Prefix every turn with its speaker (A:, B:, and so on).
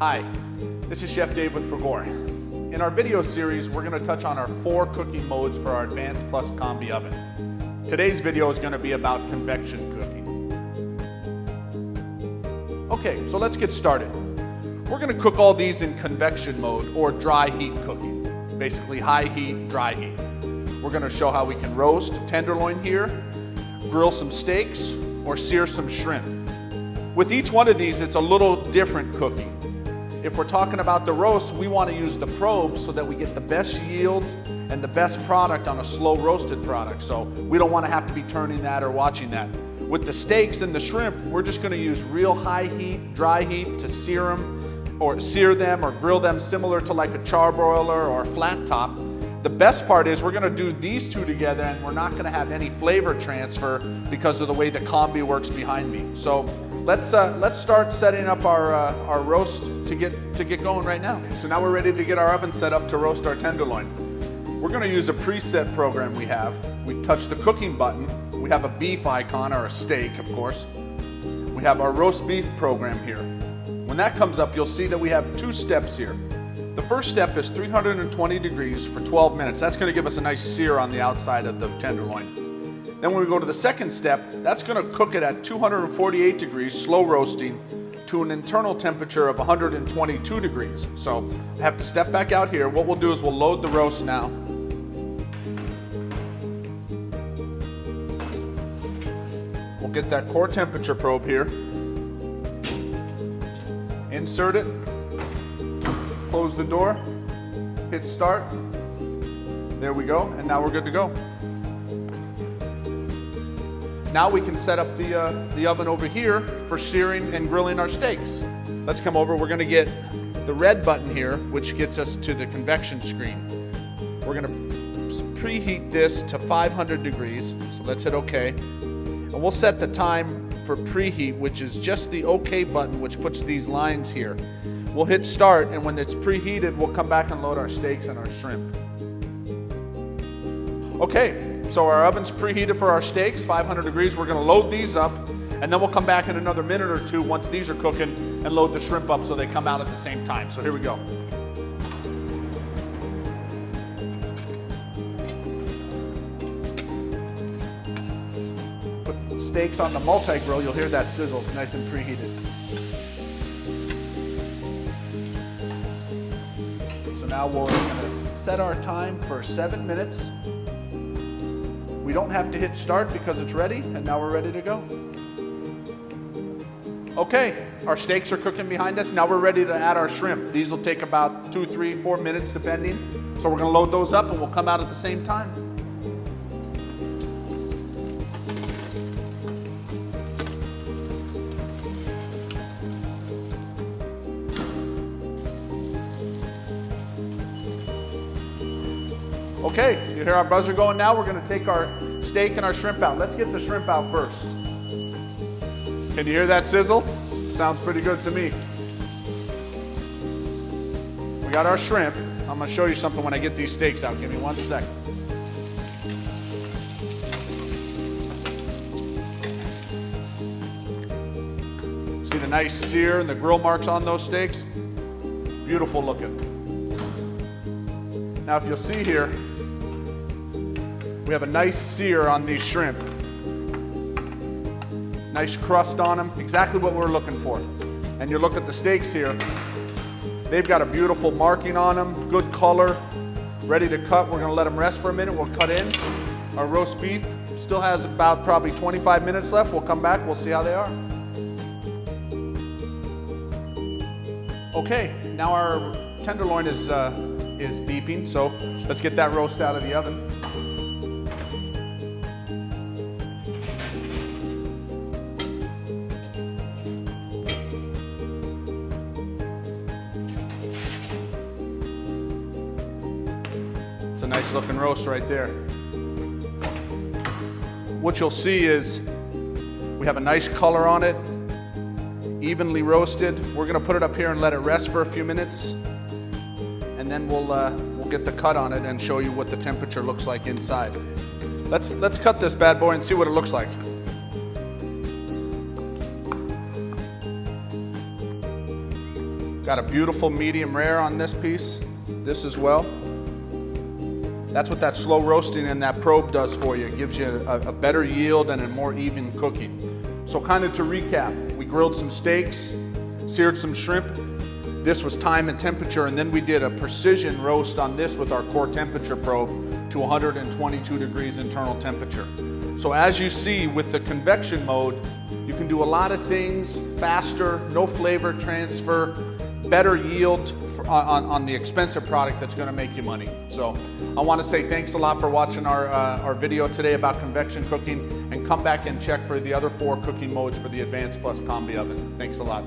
A: Hi, this is Chef Dave with Fagor. In our video series, we're going to touch on our 4 cooking modes for our Advanced Plus Combi oven. Today's video is going to be about convection cooking. Okay, so let's get started. We're going to cook all these in convection mode or dry heat cooking. Basically high heat, dry heat. We're going to show how we can roast tenderloin here, grill some steaks, or sear some shrimp. With each one of these, it's a little different cooking. If we're talking about the roast, we want to use the probe so that we get the best yield and the best product on a slow roasted product. So we don't want to have to be turning that or watching that. With the steaks and the shrimp, we're just going to use real high heat, dry heat to sear them or grill them similar to like a charbroiler or a flat top. The best part is we're going to do these two together and we're not going to have any flavor transfer because of the way the combi works behind me. So let's start setting up our roast to get going right now. So now we're ready to get our oven set up to roast our tenderloin. We're going to use a preset program we have. We touch the cooking button. We have a beef icon or a steak, of course. We have our roast beef program here. When that comes up, you'll see that we have 2 steps here. The first step is 320 degrees for 12 minutes. That's going to give us a nice sear on the outside of the tenderloin. Then when we go to the second step, that's going to cook it at 248 degrees, slow roasting, to an internal temperature of 122 degrees. So I have to step back out here. What we'll do is we'll load the roast now. We'll get that core temperature probe here. Insert it. Close the door, hit start. There we go, and now we're good to go. Now we can set up the oven over here for searing and grilling our steaks. Let's come over. We're going to get the red button here, which gets us to the convection screen. We're going to preheat this to 500 degrees, so let's hit OK. And we'll set the time for preheat, which is just the OK button, which puts these lines here. We'll hit start, and when it's preheated, we'll come back and load our steaks and our shrimp. Okay, so our oven's preheated for our steaks, 500 degrees. We're going to load these up, and then we'll come back in another minute or 2 once these are cooking and load the shrimp up so they come out at the same time. So here we go. Put steaks on the multi-grill. You'll hear that sizzle. It's nice and preheated. Now we're going to set our time for 7 minutes. We don't have to hit start because it's ready, and now we're ready to go. Okay, our steaks are cooking behind us. Now we're ready to add our shrimp. These will take about 2, 3, 4 minutes depending. So we're going to load those up and we'll come out at the same time. Okay, you hear our buzzer going now? We're going to take our steak and our shrimp out. Let's get the shrimp out first. Can you hear that sizzle? Sounds pretty good to me. We got our shrimp. I'm going to show you something when I get these steaks out. Give me 1 second. See the nice sear and the grill marks on those steaks? Beautiful looking. Now if you'll see here, we have a nice sear on these shrimp. Nice crust on them, exactly what we're looking for. And you look at the steaks here, they've got a beautiful marking on them, good color, ready to cut. We're gonna let them rest for a minute, we'll cut in. Our roast beef still has about probably 25 minutes left. We'll come back, we'll see how they are. Okay, now our tenderloin is beeping, so let's get that roast out of the oven. It's a nice looking roast right there. What you'll see is we have a nice color on it, evenly roasted. We're gonna put it up here and let it rest for a few minutes. And then we'll get the cut on it and show you what the temperature looks like inside. Let's cut this bad boy and see what it looks like. Got a beautiful medium rare on this piece, this as well. That's what that slow roasting and that probe does for you. It gives you a better yield and a more even cooking. So kind of to recap, we grilled some steaks, seared some shrimp. This was time and temperature, and then we did a precision roast on this with our core temperature probe to 122 degrees internal temperature. So as you see with the convection mode, you can do a lot of things faster, no flavor transfer, better yield on the expensive product that's going to make you money. So I want to say thanks a lot for watching our video today about convection cooking, and come back and check for the other 4 cooking modes for the Advanced Plus Combi Oven. Thanks a lot.